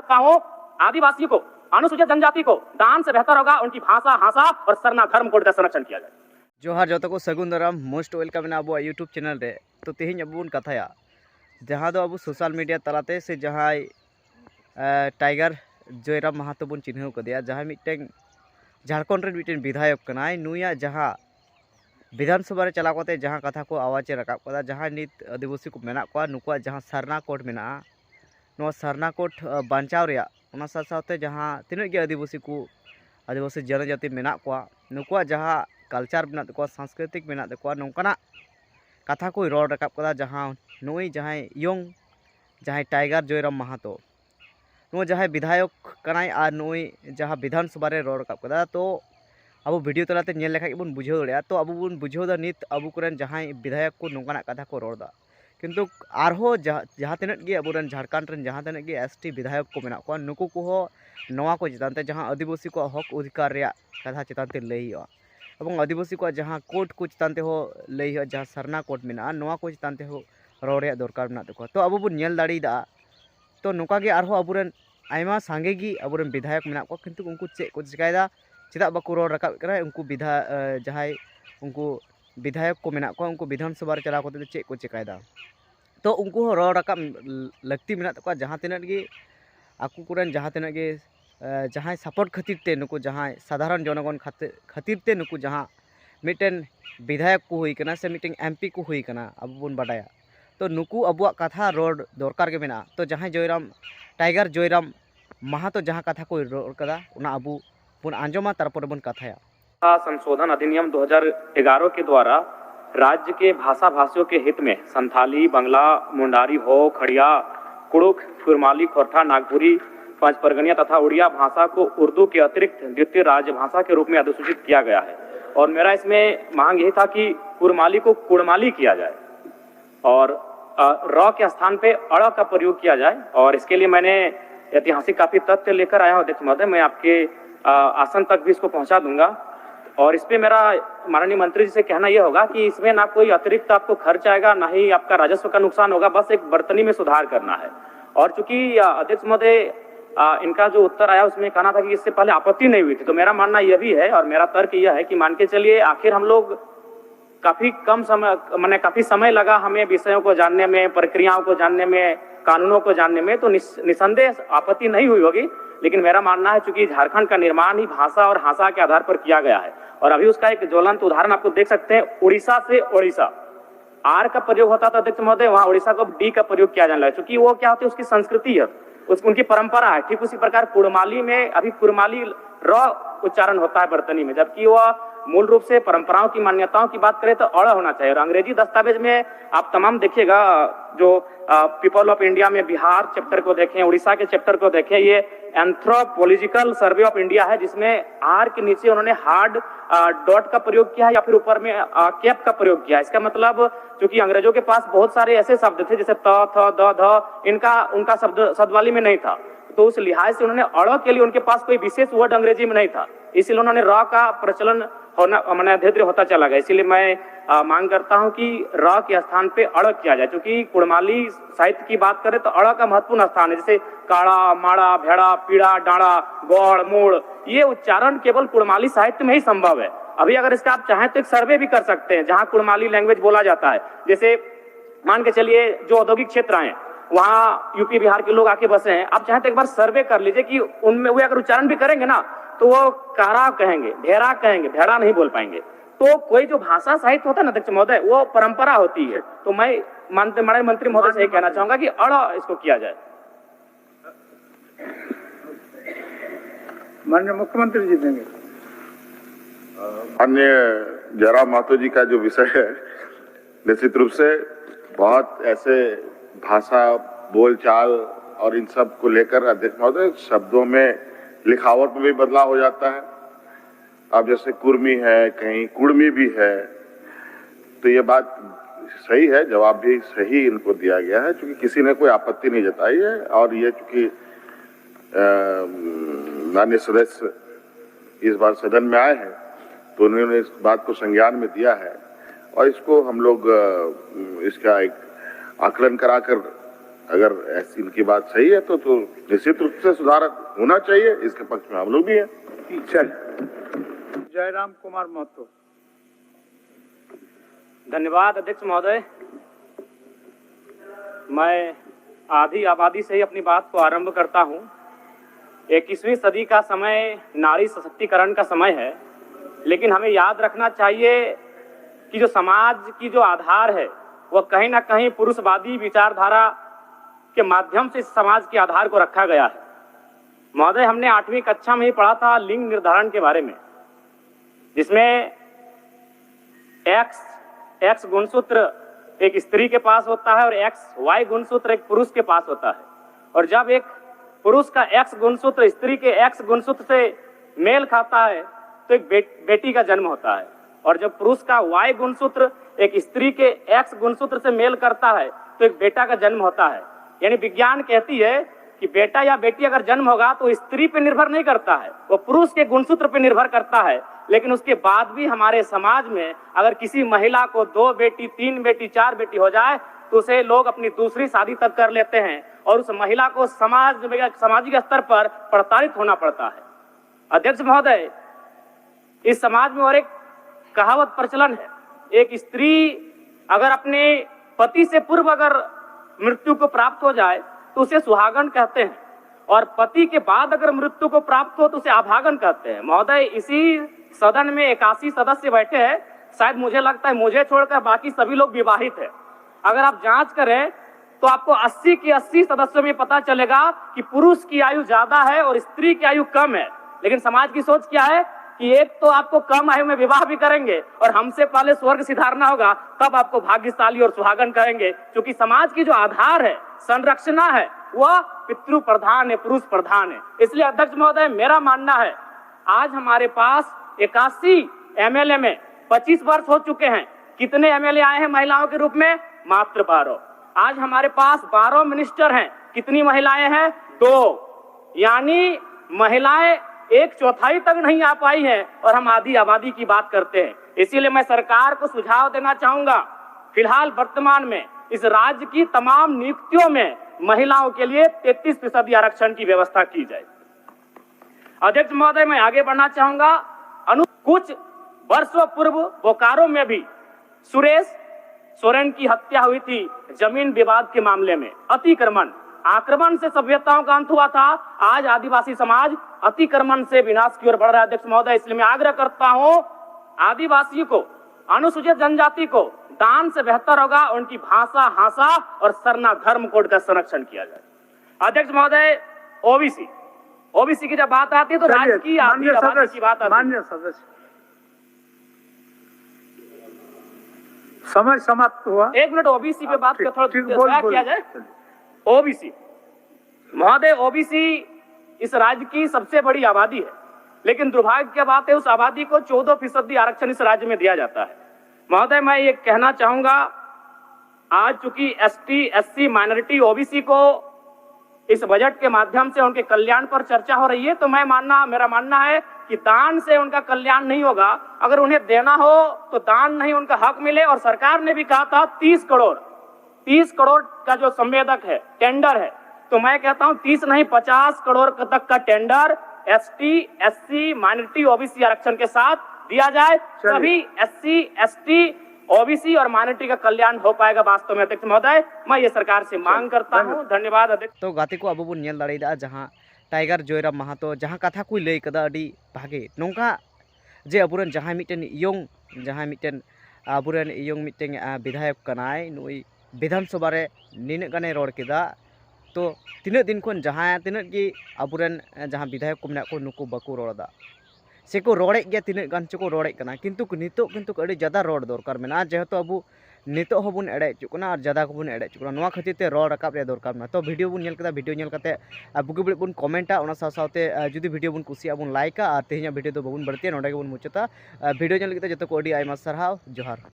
गाँवों आदिवासियों को, अनुसूचित जनजाति को दान से बेहतर होगा उनकी भाषा, हासा और सरना धर्म कोड का संरक्षण किया जाए। जोहार जो को सगुन दाराम मोस्ट वेलकम अब यूट्यूब चैनल रे। तो तेज अब बन कथाया जहाँ दो अब सोशल मीडिया तलाते से जहाँ टाइगर जयराम महातो बन चिन्ह कदिया, जहाँ मिट्टन झारखंड रे मिट्टन विधायक कनाय नुया जहाँ विधानसभा रे चला करते जहाँ कथा को आवाज़ रकाब कदा, जहाँ नित आदिवासी को मेना को नुकुआ जहाँ सरना कोड मेना नो सरना कोड बांचाव रे उना साथ जहाँ तिनाग आदिवासी को आदिवासी जनजाति मेना को नुकुआ जहाँ कल्चर मेना तको सांस्कृतिक मेना तको नौकाना कथा को रोड रकाब कदा, जहाँ नुई जहाँ यंग जहाँ टाइगर जयराम महातो नो जहाँ विधायक कनाय और नुई जहाँ विधानसभा रे रोड रकाब कदा। तो अब वीडियो तलाते नेल लेखा बन बुझाव दाड़ा। तो अब बन बुझाव नित अब कुरेन जहाँ विधायक को नौकाना कथा को रोड़ा, किंतु आरहो जहाँ तिनाग गे अब झारखंड रन जहाँ तिनाग गे एसटी विधायक को मेना को नुकु को नवा को चितानते जहाँ आदिवासी को हक अधिकार रे कथा चितानते लई और आदिवासी को जहाँ कोर्ट को चितानते हो लई जहाँ सरना कोर्ट मेना नवा को चितानते हो रोड दरकार मेना तको। तो अब बन नेल दाड़ीदा तो नौका गे आरहो अबुरेन आयमा सांगे गी अबुरेन विधायक मेना को, किंतु उनको चेक को चिकायदा चेदा बाको रोड रकाब करा उनको जहाँ उनको विधायक को मेना को उनको विधानसभा रे चला करते चेक को चिकायदा। तो उनको रोड रकाब लगती मेना तको जहाँ तिनाग गे आकु कुरेन जहाँ तिनाग गे जहाँ सपोर्ट खातिर ते नुकु जहाँ साधारण जनगण खातिर ते नुकु जहाँ मिट्टन विधायक को हुई कना से मिट्टन एमपी को हुई कना अब बन बाडाया। तो नुकु अबुआ कथा रोड दरकार के मेना। तो जहाँ जयराम टाइगर जयराम महातो जहाँ कथा को रोड कदा उना अबु बन आंजमा तारपर बन कथाया। संशोधन अधिनियम 2011 के द्वारा राज्य के भाषा भाषियों के हित में संथाली, बंगला, मुंडारी हो, खड़िया, कुड़ुक, कुरमाली, खोरठा, नागपुरी, पंचपरगनिया तथा उड़िया भाषा को उर्दू के अतिरिक्त द्वितीय राजभाषा के रूप में अधिसूचित किया गया है। और मेरा इसमें मांग यही था कि कुरमाली को कुड़माली किया जाए और र के स्थान पे अड़ का प्रयोग किया जाए। और इसके लिए मैंने ऐतिहासिक काफी तथ्य लेकर आया हूँ अध्यक्ष महोदय, मैं आपके आसन तक भी इसको पहुंचा दूंगा। और इस पे मेरा माननीय मंत्री जी से कहना यह होगा कि इसमें ना कोई अतिरिक्त आपको खर्च आएगा, ना ही आपका राजस्व का नुकसान होगा, बस एक बर्तनी में सुधार करना है। और चूंकि अध्यक्ष महोदय इनका जो उत्तर आया उसमें कहना था कि इससे पहले आपत्ति नहीं हुई थी, तो मेरा मानना यह भी है और मेरा तर्क यह है कि मान के चलिए आखिर हम लोग काफी कम समय मैंने काफी समय लगा हमें विषयों को जानने में, प्रक्रियाओं को जानने में, कानूनों को जानने में, तो निसंदेह आपत्ति नहीं हुई होगी। लेकिन मेरा मानना है चूंकि झारखंड का निर्माण ही भाषा और हासा के आधार पर किया गया है और अभी उसका एक ज्वलंत उदाहरण आपको देख सकते हैं। उड़ीसा से ओडिशा आर का प्रयोग होता था अध्यक्ष महोदय, वहां उड़ीसा को डी का प्रयोग किया जाने लगा, क्योंकि वो क्या होती है उसकी संस्कृति है, उनकी परंपरा है। ठीक उसी प्रकार कुड़माली में अभी कुरमाली र उच्चारण होता है बर्तनी में, जबकि वह मूल रूप से परंपराओं की मान्यताओं की बात करें तो अड़ होना चाहिए। और अंग्रेजी दस्तावेज में आप तमाम देखिएगा, जो पीपल ऑफ इंडिया में बिहार चैप्टर को देखें, उड़ीसा के चैप्टर को देखें, ये एंथ्रोपोलॉजिकल सर्वे ऑफ इंडिया है जिसमें आर के नीचे उन्होंने हार्ड डॉट का प्रयोग किया है या फिर ऊपर में कैप का प्रयोग किया है। इसका मतलब क्योंकि अंग्रेजों के पास बहुत सारे ऐसे शब्द थे जैसे त, थ, द, ध, इनका उनका शब्दवाली में नहीं था, तो उस लिहाज से उन्होंने अड़ के लिए उनके पास कोई विशेष वर्ड अंग्रेजी में नहीं था, इसलिए उन्होंने र का प्रचलन होना मैंने धीरे धीरे होता चला गया। इसीलिए मैं मांग करता हूं कि र के स्थान पे अड़ किया जाए, क्योंकि कुड़माली साहित्य की बात करें तो अड़ का महत्वपूर्ण स्थान है। जैसे काड़ा, माड़ा, भेड़ा, पीड़ा, डाड़ा, गौड़, मोड़, ये उच्चारण केवल कुड़माली साहित्य में ही संभव है। अभी अगर इसका आप चाहें तो एक सर्वे भी कर सकते हैं जहां कुड़माली लैंग्वेज बोला जाता है। जैसे मान के चलिए जो औद्योगिक क्षेत्र हैं वहाँ यूपी बिहार के लोग आके बसे हैं, आप चाहें तो एक बार सर्वे कर लीजिए कि उनमें वे अगर उच्चारण भी करेंगे ना तो वो कारा कहेंगे, ढेरा कहेंगे, भेड़ा नहीं बोल पाएंगे। तो कोई जो भाषा साहित्य होता है ना अध्यक्ष महोदय, वो परंपरा होती है। तो मैं माननीय मंत्री महोदय से यही कहना चाहूंगा कि अड़ इसको किया जाए। माननीय मुख्यमंत्री जी देंगे। माननीय जयराम महातो जी का जो विषय है, निश्चित रूप से बहुत ऐसे भाषा, बोलचाल और इन सब को लेकर अध्यक्ष महोदय शब्दों में, लिखावट में भी बदलाव हो जाता है। अब जैसे कुर्मी है, कहीं कुड़मी भी है, तो ये बात सही है, जवाब भी सही इनको दिया गया है, क्योंकि किसी ने कोई आपत्ति नहीं जताई है। और ये चूंकि माननीय सदस्य इस बार सदन में आए हैं तो उन्होंने इस बात को संज्ञान में दिया है और इसको हम लोग इसका एक आकलन कराकर अगर ऐसी इनकी बात सही है तो निश्चित रूप से सुधार होना चाहिए, इसके पक्ष में हम लोग भी हैं। चलिए, जयराम कुमार महतो। धन्यवाद अध्यक्ष महोदय। मैं आधी आबादी से ही अपनी बात को आरंभ करता हूं। 21वीं सदी का समय नारी सशक्तिकरण का समय है, लेकिन हमें याद रखना चाहिए कि जो समाज की जो आधार है वह कहीं ना कहीं पुरुषवादी विचारधारा के माध्यम से समाज के आधार को रखा गया है। महोदय, हमने 8वीं कक्षा में ही पढ़ा था लिंग निर्धारण के बारे में, जिसमें एक्स गुणसूत्र एक स्त्री के पास होता है और XY गुणसूत्र एक पुरुष के पास होता है। और जब एक पुरुष का X गुणसूत्र स्त्री के X गुणसूत्र से मेल खाता है तो एक बेटी का जन्म होता है, और जब पुरुष का Y गुणसूत्र एक स्त्री के X गुणसूत्र से मेल करता है तो एक बेटा का जन्म होता है। यानी विज्ञान कहती है कि बेटा या बेटी अगर जन्म होगा तो स्त्री पे निर्भर नहीं करता है, वो पुरुष के गुणसूत्र पे निर्भर करता है। लेकिन उसके बाद भी हमारे समाज में अगर किसी महिला को 2 बेटी, 3 बेटी, 4 बेटी हो जाए तो उसे लोग अपनी दूसरी शादी तक कर लेते हैं और उस महिला को सामाजिक स्तर पर प्रताड़ित होना पड़ता है। अध्यक्ष महोदय, इस समाज में और एक कहावत प्रचलन है, एक स्त्री अगर अपने पति से पूर्व अगर मृत्यु को प्राप्त हो जाए तो उसे सुहागन कहते हैं, और पति के बाद अगर मृत्यु को प्राप्त हो तो उसे अभागन कहते हैं। महोदय, इसी सदन में 81 सदस्य बैठे हैं, शायद मुझे लगता है मुझे छोड़कर बाकी सभी लोग विवाहित हैं। अगर आप जांच करें तो आपको 80 के 80 सदस्यों में पता चलेगा कि पुरुष की आयु ज्यादा है और स्त्री की आयु कम है। लेकिन समाज की सोच क्या है कि एक तो आपको कम आयु में विवाह भी करेंगे और हमसे पहले स्वर्ग सिधारना होगा, तब आपको भाग्यशाली और सुहागन कहेंगे। क्योंकि समाज की जो आधार है, संरचना है, वह पितृ प्रधान है, पुरुष प्रधान है। इसलिए अध्यक्ष महोदय, मेरा मानना है आज हमारे पास 81 MLA में 25 वर्ष हो चुके हैं। कितने MLA आए हैं महिलाओं के रूप में? मात्र 12। आज हमारे पास 12 मिनिस्टर हैं। कितनी महिलाएं हैं? 2। यानी महिलाएं 1/4 तक नहीं आ पाई हैं और हम आधी आबादी की बात करते हैं। इसीलिए मैं सरकार को सुझाव देना चाहूंगा, फिलहाल वर्तमान में इस राज्य की तमाम नियुक्तियों में महिलाओं के लिए 33% आरक्षण की व्यवस्था की जाए। अध्यक्ष महोदय, मैं आगे बढ़ना चाहूंगा। कुछ वर्षों पूर्व बोकारो में भी सुरेश सोरेन की हत्या हुई थी जमीन विवाद के मामले में। अतिक्रमण, आक्रमण से सभ्यताओं का अंत हुआ था। आज आदिवासी समाज अतिक्रमण से विनाश की ओर बढ़ रहा है। अध्यक्ष महोदय, इसलिए मैं आग्रह करता हूं, आदिवासियों को, अनुसूचित जनजाति को दान से बेहतर होगा उनकी भाषा, हासा और सरना धर्म कोड का संरक्षण किया जाए। अध्यक्ष महोदय, ओबीसी की जब बात आती है तो राज्य की आबादी की बात आती है। माननीय सदस्य, समय समाप्त हुआ। 1 मिनट ओबीसी पे बात का थोड़ा किया जाए। ओबीसी महोदय, ओबीसी इस राज्य की सबसे बड़ी आबादी है, लेकिन दुर्भाग्य की बात है उस आबादी को 14% आरक्षण इस राज्य में दिया जाता है। महोदय, मैं ये कहना चाहूंगा, आज चूंकि ST, SC, माइनॉरिटी, ओबीसी को इस बजट के माध्यम से उनके कल्याण पर चर्चा हो रही है, तो मेरा मानना है कि दान से उनका कल्याण नहीं होगा। अगर उन्हें देना हो तो दान नहीं, उनका हक मिले। और सरकार ने भी कहा था 30 करोड़ का जो संवेदक है, टेंडर है, तो मैं कहता हूं 30 नहीं 50 करोड़ तक का tender ST, SC, minority, OBC आरक्षण के साथ दिया जाए। तभी SC, ST, ओबीसी और माइनॉरिटी का कल्याण हो पाएगा वास्तव में। अध्यक्ष महोदय, मैं ये सरकार से मांग करता हूं। धन्यवाद अध्यक्ष। तो गाते को अब बन नेल दाड़ेदा जहां टाइगर जयराम महतो जहां कथा को लई कदा अडी भागे नोंका जे अबुरन जहां मिटेन इयंग अबुरन इयंग मिटेन विधायक कनाय नुई विधानसभा रे निने गाने रोड केदा। तो तीन दिन खन जहां तीन की अबुरन जहां विधायक को मेना को नुको बाको रोड़ा से को रोड़े गया, तीन गान चो को रोड़े कना, किंतु अड़ी ज़्यादा रोड दरकार में जेहेतु अब नितो हबन एड़े चुकना और ज़्यादा को बन एड़े चुकना, नोआ खातिर ते रोड रकाब रे दरकार में। तो वीडियो बन नेल कदा, वीडियो नेल कते बुगी बड़ी बन कमेंटा, ओना साथे जुदी वीडियो बन कुसिया बन लाइका और तेहना वीडियो तो बबन बढ़ती नोडे के बन मुचाता। वीडियो नेल कते जतो को अड़ी आयमा सारहाव। जोहार।